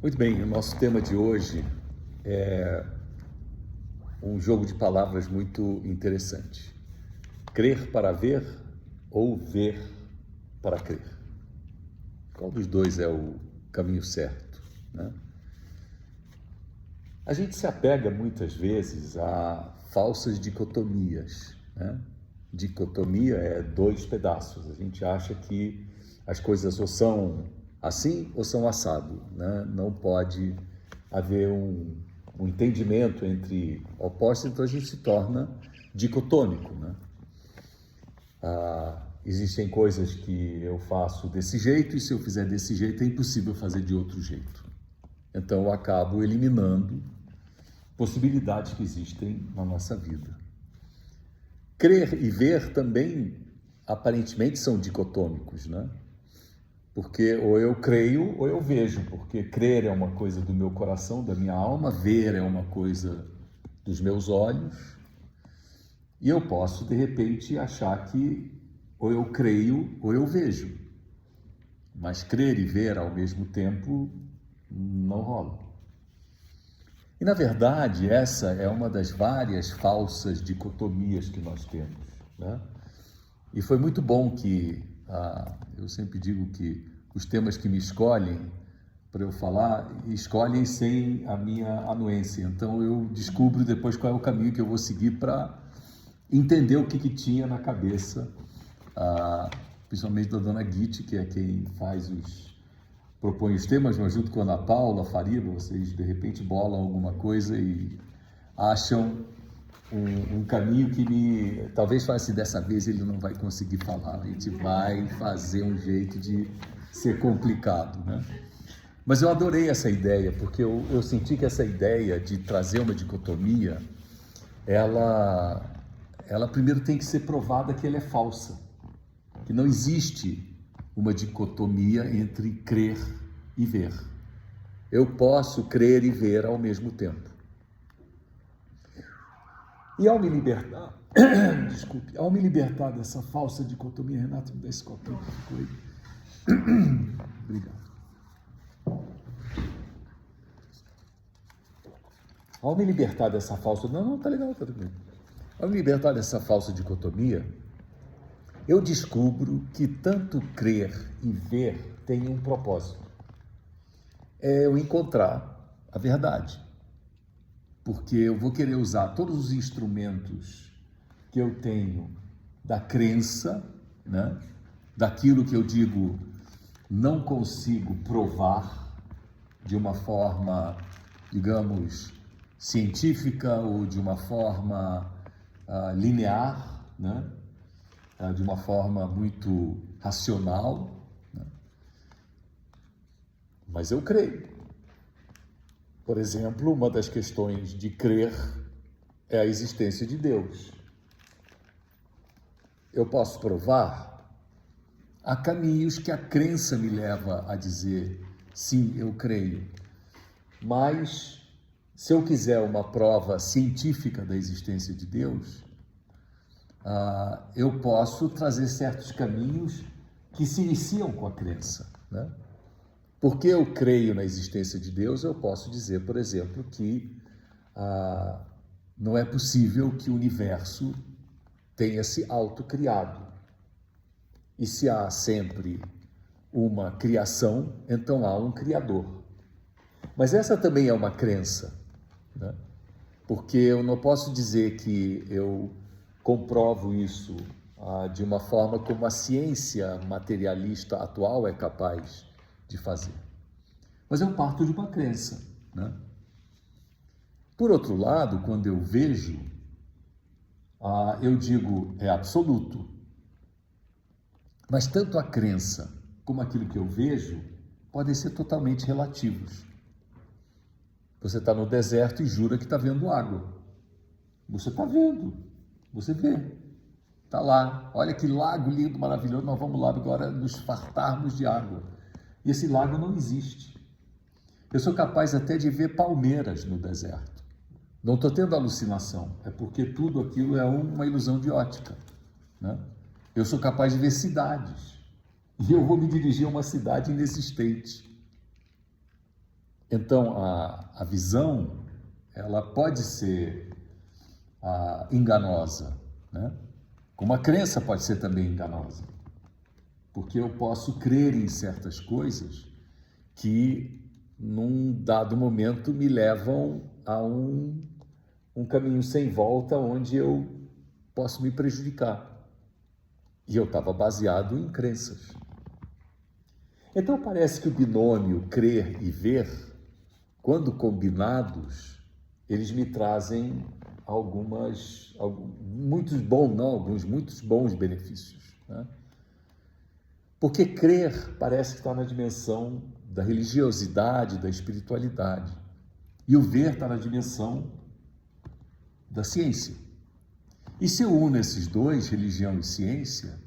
Muito bem, o nosso tema de hoje é um jogo de palavras muito interessante. Crer para ver ou ver para crer? Qual dos dois é o caminho certo, né? A gente se apega muitas vezes a falsas dicotomias, né? Dicotomia é dois pedaços. A gente acha que as coisas ou são assim ou são assado, né? Não pode haver um entendimento entre opostos, então a gente se torna dicotômico, né? Existem coisas que eu faço desse jeito e se eu fizer desse jeito é impossível fazer de outro jeito. Então eu acabo eliminando possibilidades que existem na nossa vida. Crer e ver também, aparentemente, são dicotômicos, né? Porque ou eu creio ou eu vejo, porque crer é uma coisa do meu coração, da minha alma, ver é uma coisa dos meus olhos, e eu posso, de repente, achar que ou eu creio ou eu vejo. Mas crer e ver ao mesmo tempo não rola. E, na verdade, essa é uma das várias falsas dicotomias que nós temos, né? E foi muito bom que, eu sempre digo que os temas que me escolhem para eu falar, escolhem sem a minha anuência. Então, eu descubro depois qual é o caminho que eu vou seguir para entender o que tinha na cabeça, principalmente da dona Guite, que é quem propõe os temas, mas junto com a Ana Paula, Fariba, vocês de repente bolam alguma coisa e acham um caminho que talvez fale assim, dessa vez ele não vai conseguir falar, a gente vai fazer um jeito de ser complicado, né? Mas eu adorei essa ideia, porque eu senti que essa ideia de trazer uma dicotomia, ela primeiro tem que ser provada que ela é falsa, que não existe uma dicotomia entre crer e ver. Eu posso crer e ver ao mesmo tempo. E ao me libertar, desculpe, ao me libertar dessa falsa dicotomia, Renato, me dá esse copinho que ficou aí. Obrigado. Ao me libertar dessa falsa... Não, tá legal, tá tudo bem. Ao me libertar dessa falsa dicotomia, eu descubro que tanto crer e ver tem um propósito. É eu encontrar a verdade. Porque eu vou querer usar todos os instrumentos que eu tenho da crença, né? Daquilo que eu digo não consigo provar de uma forma, digamos, científica ou de uma forma linear, né? De uma forma muito racional, né? Mas eu creio. Por exemplo, uma das questões de crer é a existência de Deus. Eu posso provar? Há caminhos que a crença me leva a dizer, sim, eu creio. Mas, se eu quiser uma prova científica da existência de Deus, eu posso trazer certos caminhos que se iniciam com a crença, né? Porque eu creio na existência de Deus, eu posso dizer, por exemplo, que não é possível que o universo tenha se autocriado. E se há sempre uma criação, então há um criador. Mas essa também é uma crença, né? Porque eu não posso dizer que eu comprovo isso de uma forma como a ciência materialista atual é capaz de fazer. Mas eu parto de uma crença, né? Por outro lado, quando eu vejo, eu digo, é absoluto. Mas tanto a crença como aquilo que eu vejo podem ser totalmente relativos. Você está no deserto e jura que está vendo água. Você está vendo, você vê. Está lá, olha que lago lindo, maravilhoso, nós vamos lá agora nos fartarmos de água. E esse lago não existe. Eu sou capaz até de ver palmeiras no deserto. Não estou tendo alucinação, é porque tudo aquilo é uma ilusão de ótica, né? Eu sou capaz de ver cidades, e eu vou me dirigir a uma cidade inexistente. Então, a visão, ela pode ser enganosa, né? Como a crença pode ser também enganosa, porque eu posso crer em certas coisas que, num dado momento, me levam a um caminho sem volta, onde eu posso me prejudicar. E eu estava baseado em crenças. Então parece que o binômio crer e ver, quando combinados, eles me trazem alguns muitos bons benefícios, né? Porque crer parece que está na dimensão da religiosidade, da espiritualidade. E o ver está na dimensão da ciência. E se eu uno esses dois, religião e ciência,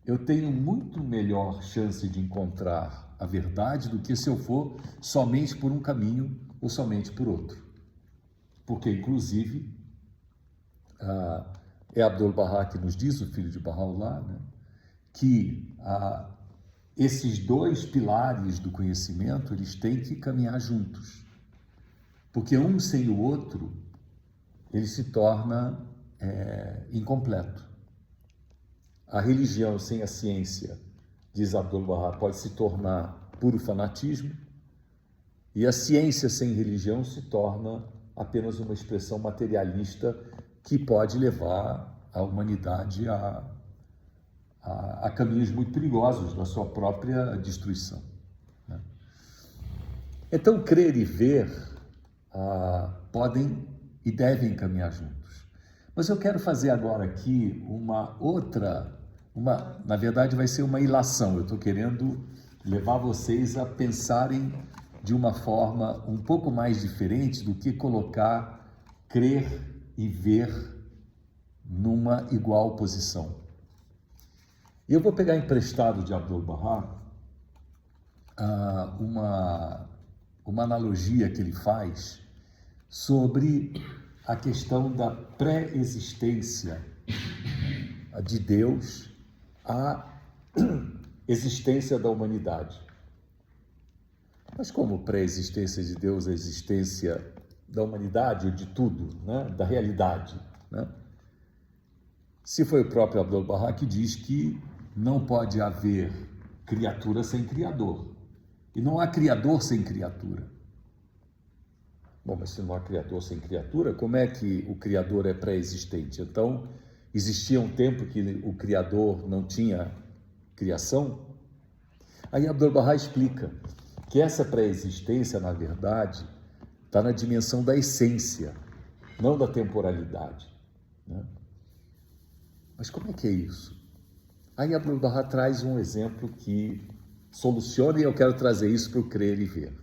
eu tenho muito melhor chance de encontrar a verdade do que se eu for somente por um caminho ou somente por outro. Porque, inclusive, é Abdu'l-Bahá que nos diz, o filho de Baha'u'lláh, né, que esses dois pilares do conhecimento, eles têm que caminhar juntos. Porque um sem o outro, ele se torna incompleto. A religião sem a ciência, diz Abdu'l-Bahá, pode se tornar puro fanatismo, e a ciência sem religião se torna apenas uma expressão materialista que pode levar a humanidade a caminhos muito perigosos da sua própria destruição, né? Então, crer e ver podem e devem caminhar juntos. Mas eu quero fazer agora aqui na verdade vai ser uma ilação. Eu estou querendo levar vocês a pensarem de uma forma um pouco mais diferente do que colocar crer e ver numa igual posição. E eu vou pegar emprestado de Abdu'l-Bahá uma analogia que ele faz sobre a questão da pré-existência de Deus à existência da humanidade. Mas como pré-existência de Deus, a existência da humanidade ou de tudo, né? Da realidade, né? Se foi o próprio Abdu'l-Bahá que diz que não pode haver criatura sem criador. E não há criador sem criatura. Bom, mas se não há criador sem criatura, como é que o criador é pré-existente? Então, existia um tempo que o criador não tinha criação? Aí Abdu'l-Bahá explica que essa pré-existência, na verdade, está na dimensão da essência, não da temporalidade, né? Mas como é que é isso? Aí Abdu'l-Bahá traz um exemplo que soluciona, e eu quero trazer isso para o crer e ver.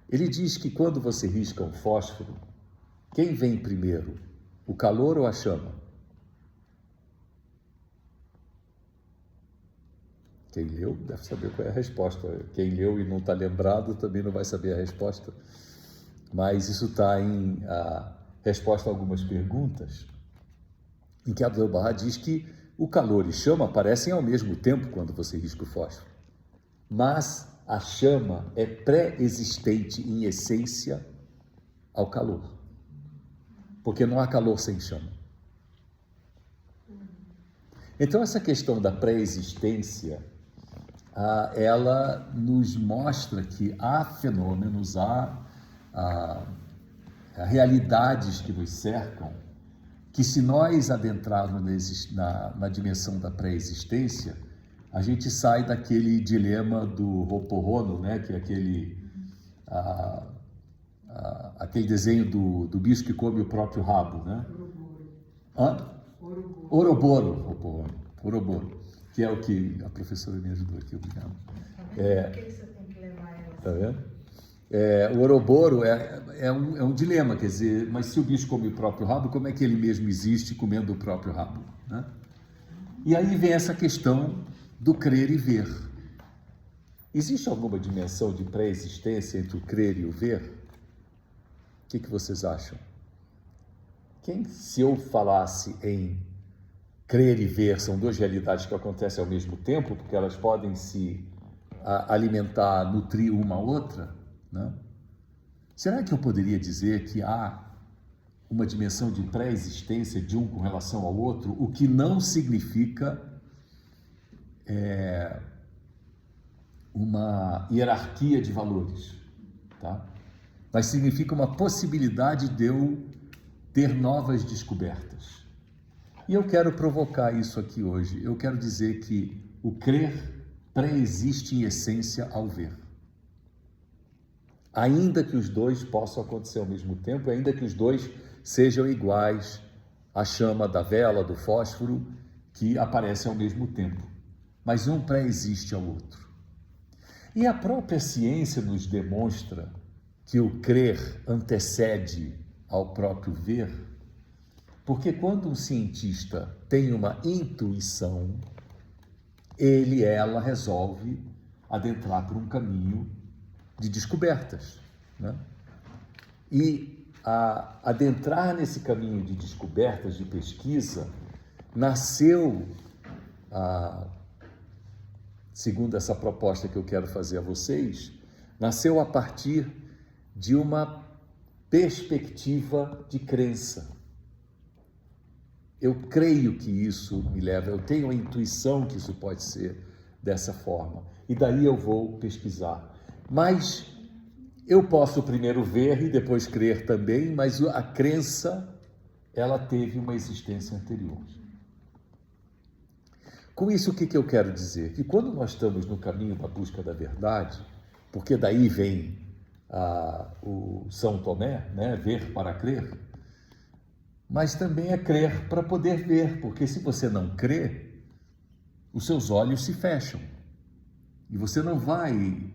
Ele diz que quando você risca um fósforo, quem vem primeiro, o calor ou a chama? Quem leu deve saber qual é a resposta. Quem leu e não está lembrado também não vai saber a resposta. Mas isso está em resposta a algumas perguntas, em que Abdu'l-Bahá diz que o calor e chama aparecem ao mesmo tempo quando você risca o fósforo. Mas a chama é pré-existente em essência ao calor. Porque não há calor sem chama. Então essa questão da pré-existência, ela nos mostra que há fenômenos, há realidades que nos cercam, que se nós adentrarmos na dimensão da pré-existência, a gente sai daquele dilema do Ho'oponopono, né? Que é aquele desenho do bicho que come o próprio rabo, né? Ouroboros, que é o que a professora me ajudou aqui, obrigado. Por que você tem que levar ela? Tá vendo? O Ouroboros é um dilema, quer dizer, mas se o bicho come o próprio rabo, como é que ele mesmo existe comendo o próprio rabo, né? E aí vem essa questão do crer e ver. Existe alguma dimensão de pré-existência entre o crer e o ver? O que vocês acham? Se eu falasse em crer e ver, são duas realidades que acontecem ao mesmo tempo, porque elas podem se alimentar, nutrir uma outra, né? Será que eu poderia dizer que há uma dimensão de pré-existência de um com relação ao outro, o que não significa uma hierarquia de valores, tá? Mas significa uma possibilidade de eu ter novas descobertas. E eu quero provocar isso aqui hoje. Eu quero dizer que o crer pré-existe em essência ao ver. Ainda que os dois possam acontecer ao mesmo tempo, ainda que os dois sejam iguais à chama da vela, do fósforo, que aparece ao mesmo tempo. Mas um pré-existe ao outro. E a própria ciência nos demonstra que o crer antecede ao próprio ver, porque quando um cientista tem uma intuição, ela resolve adentrar por um caminho de descobertas, né? E adentrar nesse caminho de descobertas, de pesquisa, nasceu, segundo essa proposta que eu quero fazer a vocês, nasceu a partir de uma perspectiva de crença. Eu creio que isso me leva, eu tenho a intuição que isso pode ser dessa forma, e daí eu vou pesquisar. Mas eu posso primeiro ver e depois crer também, mas a crença, ela teve uma existência anterior. Com isso, o que eu quero dizer? Que quando nós estamos no caminho da busca da verdade, porque daí vem o São Tomé, né? Ver para crer, mas também é crer para poder ver, porque se você não crê, os seus olhos se fecham e você não vai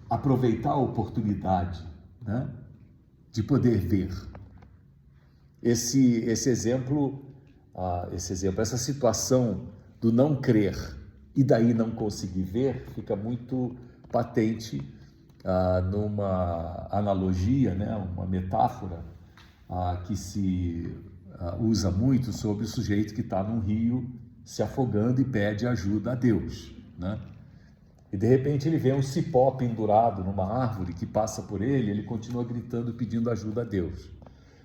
aproveitar a oportunidade, né, de poder ver. Esse exemplo, essa situação do não crer e daí não conseguir ver, fica muito patente numa analogia, né, uma metáfora que se usa muito sobre o sujeito que está num rio se afogando e pede ajuda a Deus, né? E de repente ele vê um cipó pendurado numa árvore que passa por ele, ele continua gritando, pedindo ajuda a Deus.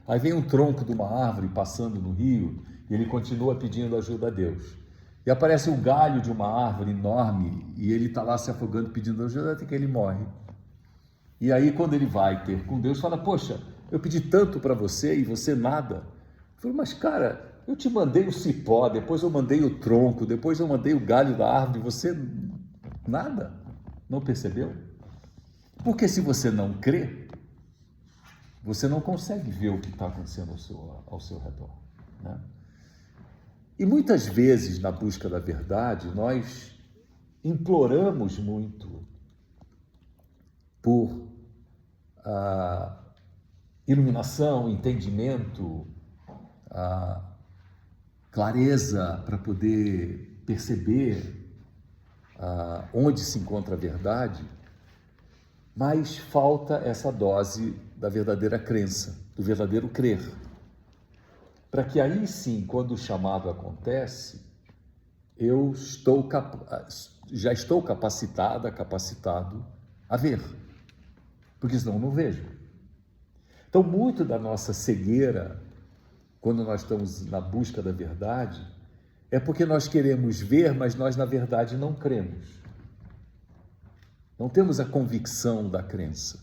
Aí vem um tronco de uma árvore passando no rio e ele continua pedindo ajuda a Deus. E aparece um galho de uma árvore enorme e ele está lá se afogando, pedindo ajuda, até que ele morre. E aí quando ele vai ter com Deus, fala: poxa, eu pedi tanto para você e você nada. Eu falei: mas cara, eu te mandei o cipó, depois eu mandei o tronco, depois eu mandei o galho da árvore, você nada? Não percebeu? Porque se você não crê, você não consegue ver o que está acontecendo ao seu redor, né? E muitas vezes na busca da verdade, nós imploramos muito por iluminação, entendimento, clareza para poder perceber onde se encontra a verdade, mas falta essa dose da verdadeira crença, do verdadeiro crer. Para que aí sim, quando o chamado acontece, eu já estou capacitado a ver, porque senão eu não vejo. Então, muito da nossa cegueira, quando nós estamos na busca da verdade, é porque nós queremos ver, mas nós, na verdade, não cremos. Não temos a convicção da crença.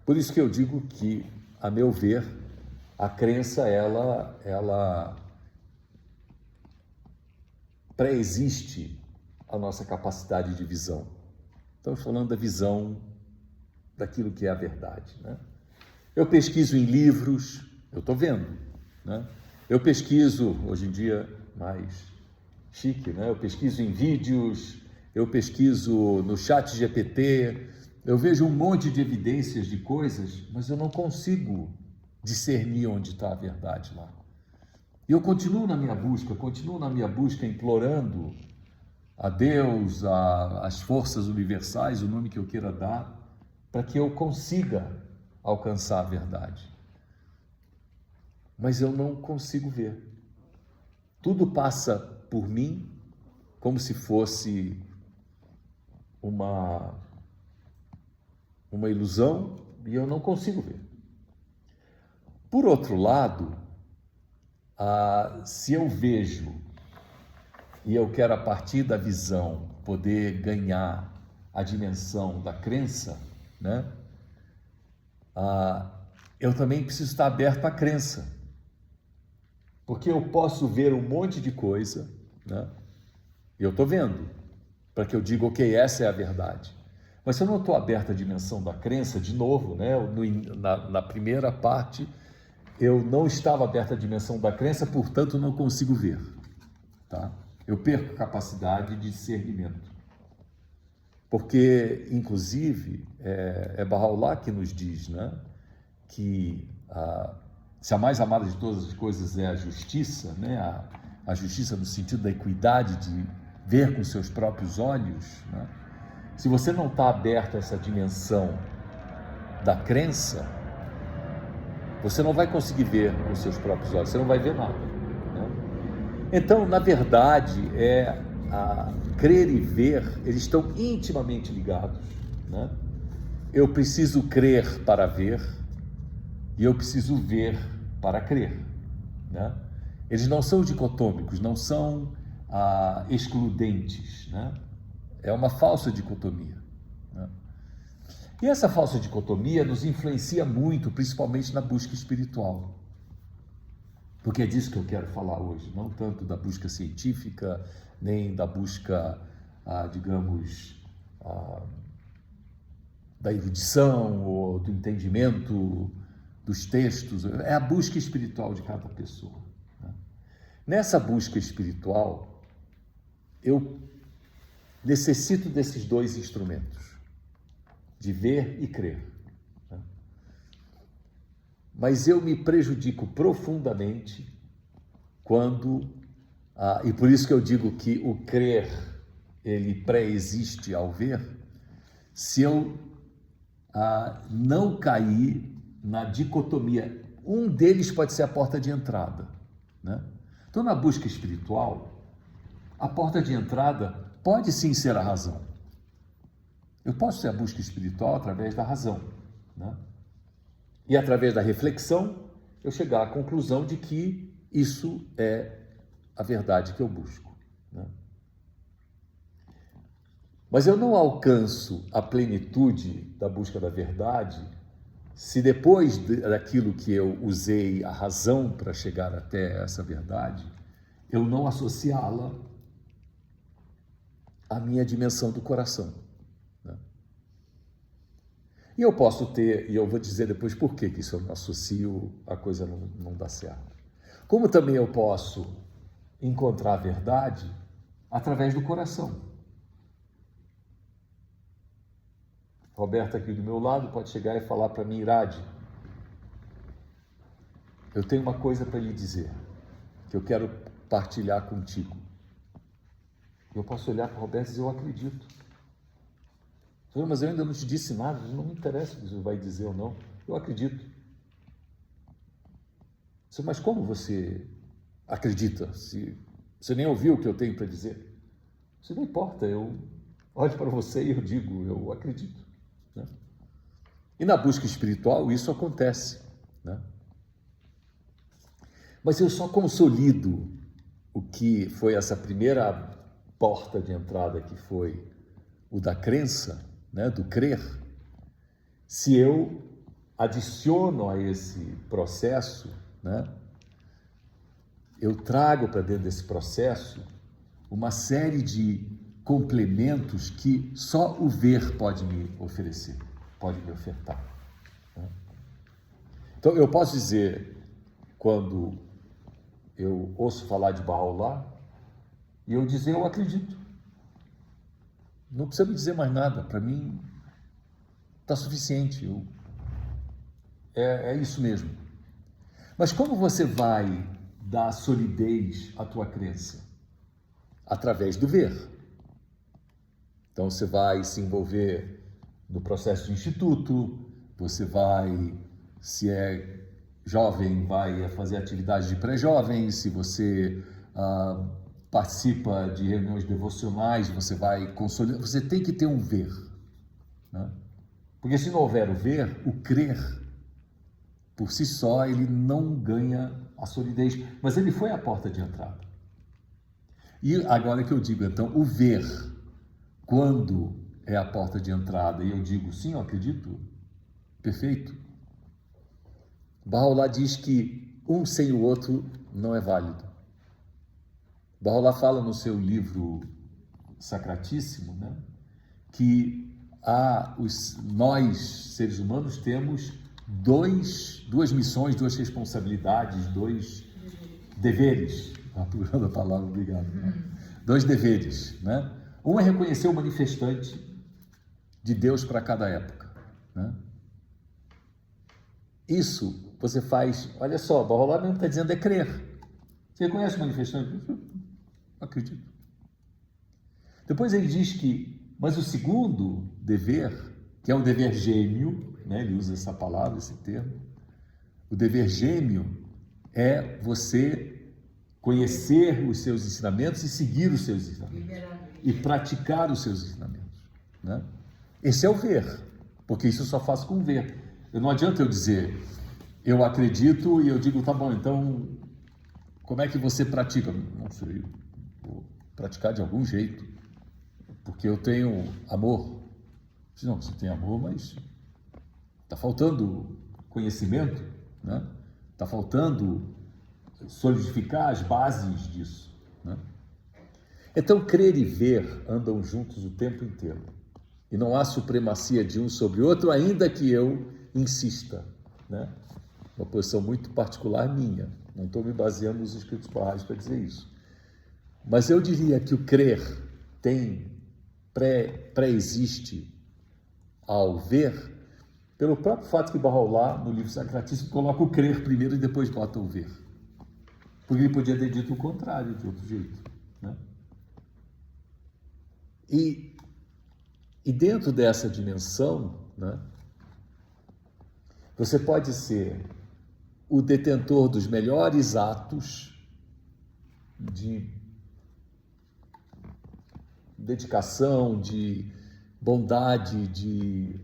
Por isso que eu digo que, a meu ver, a crença, ela pré-existe a nossa capacidade de visão. Estamos falando da visão daquilo que é a verdade, né? Eu pesquiso em livros, eu estou vendo, né? Eu pesquiso, hoje em dia, mais chique, né? Eu pesquiso em vídeos, eu pesquiso no ChatGPT, eu vejo um monte de evidências de coisas, mas eu não consigo discernir onde está a verdade lá. E eu continuo na minha busca, implorando a Deus, às forças universais, o nome que eu queira dar, para que eu consiga alcançar a verdade. Mas eu não consigo ver. Tudo passa por mim como se fosse uma ilusão e eu não consigo ver. Por outro lado, se eu vejo e eu quero, a partir da visão, poder ganhar a dimensão da crença, né? Eu também preciso estar aberto à crença, porque eu posso ver um monte de coisa, né? E eu estou vendo, para que eu diga, ok, essa é a verdade. Mas se eu não estou aberto à dimensão da crença, de novo, né? Na primeira parte, eu não estava aberto à dimensão da crença, portanto não consigo ver, tá? Eu perco a capacidade de discernimento. Porque, inclusive, é Bahá'u'lláh que nos diz, né, que se a mais amada de todas as coisas é a justiça, né, a justiça no sentido da equidade, de ver com seus próprios olhos, né, se você não está aberto a essa dimensão da crença, você não vai conseguir ver com seus próprios olhos, você não vai ver nada, né? Então, na verdade, crer e ver, eles estão intimamente ligados, né? Eu preciso crer para ver e eu preciso ver para crer, né? Eles não são dicotômicos, não são excludentes, né? É uma falsa dicotomia, né? E essa falsa dicotomia nos influencia muito, principalmente na busca espiritual. Porque é disso que eu quero falar hoje, não tanto da busca científica, nem da busca, digamos, da erudição ou do entendimento dos textos. É a busca espiritual de cada pessoa, né? Nessa busca espiritual, eu necessito desses dois instrumentos, de ver e crer, né? Mas eu me prejudico profundamente quando, e por isso que eu digo que o crer, ele pré-existe ao ver, se eu não cair na dicotomia. Um deles pode ser a porta de entrada, né? Então, na busca espiritual, a porta de entrada pode sim ser a razão. Eu posso ter a busca espiritual através da razão, né? E através da reflexão, eu chegar à conclusão de que isso é a verdade que eu busco, né? Mas eu não alcanço a plenitude da busca da verdade se depois daquilo que eu usei a razão para chegar até essa verdade, eu não associá-la à minha dimensão do coração, né? E eu posso ter, e eu vou dizer depois por que isso eu não associo, a coisa não dá certo. Como também eu posso encontrar a verdade através do coração. Roberta aqui do meu lado pode chegar e falar para mim, Irade, eu tenho uma coisa para lhe dizer, que eu quero partilhar contigo. Eu posso olhar para o Roberto e dizer, eu acredito. Mas eu ainda não te disse nada, não me interessa o que você vai dizer ou não, eu acredito. Mas como você acredita, se você nem ouviu o que eu tenho para dizer? Isso não importa, eu olho para você e eu digo, eu acredito, né? E na busca espiritual isso acontece, né? Mas eu só consolido o que foi essa primeira porta de entrada, que foi o da crença, né, do crer, se eu adiciono a esse processo, né, eu trago para dentro desse processo uma série de complementos que só o ver pode me oferecer, pode me ofertar, né? Então, eu posso dizer, quando eu ouço falar de Bahá'u'lláh, e eu dizer, eu acredito. Não precisa me dizer mais nada, para mim está suficiente, é isso mesmo. Mas como você vai dar solidez à tua crença? Através do ver. Então você vai se envolver no processo de instituto, você vai, se é jovem, vai fazer atividade de pré-jovem, se você participa de reuniões devocionais, você vai consolidar, você tem que ter um ver, né? Porque se não houver o ver, o crer, por si só, ele não ganha a solidez, mas ele foi a porta de entrada. E agora que eu digo, então, o ver, quando é a porta de entrada, e eu digo, sim, eu acredito, perfeito. Bahá'u'lláh diz que um sem o outro não é válido. Bahá'u'lláh fala no seu livro Sacratíssimo, né, que nós, seres humanos, temos duas missões, duas responsabilidades, dois deveres. Apurando a palavra, obrigado. Dois deveres, né? Um é reconhecer o manifestante de Deus para cada época, né? Isso você faz, olha só, Bahá'u'lláh mesmo está dizendo é crer. Você reconhece o manifestante? Acredito. Depois ele diz que, mas o segundo dever, que é o dever gêmeo, né? Ele usa essa palavra, esse termo, o dever gêmeo é você conhecer os seus ensinamentos e seguir os seus ensinamentos e praticar os seus ensinamentos, né? Esse é o ver, porque isso eu só faço com ver. Não adianta eu dizer, eu acredito e eu digo, tá bom, então como é que você pratica? Não sei, vou praticar de algum jeito, porque eu tenho amor. Não, você tem amor, mas está faltando conhecimento, né? Está faltando solidificar as bases disso, né? Então, crer e ver andam juntos o tempo inteiro. E não há supremacia de um sobre o outro, ainda que eu insista, né? Uma posição muito particular minha. Não estou me baseando nos escritos bahá'ís para dizer isso. Mas eu diria que o crer pré-existe ao ver, pelo próprio fato que Bahá'u'lláh, no livro Sacratíssimo, coloca o crer primeiro e depois bota o ver. Porque ele podia ter dito o contrário, de outro jeito, né? E dentro dessa dimensão, né, você pode ser o detentor dos melhores atos de dedicação, de bondade, de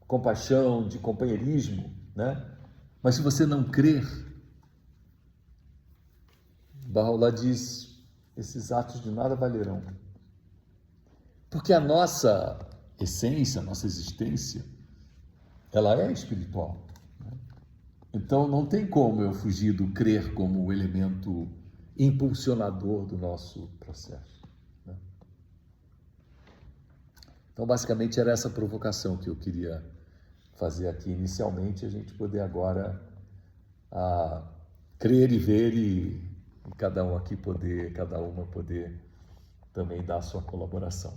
compaixão, de companheirismo, né? Mas se você não crer, Bahá'u'lláh diz, esses atos de nada valerão. Porque a nossa essência, a nossa existência, ela é espiritual, né? Então não tem como eu fugir do crer como o elemento impulsionador do nosso processo, né? Então basicamente era essa provocação que eu queria fazer aqui inicialmente, a gente poder agora crer e ver e cada um aqui poder, cada uma poder também dar a sua colaboração.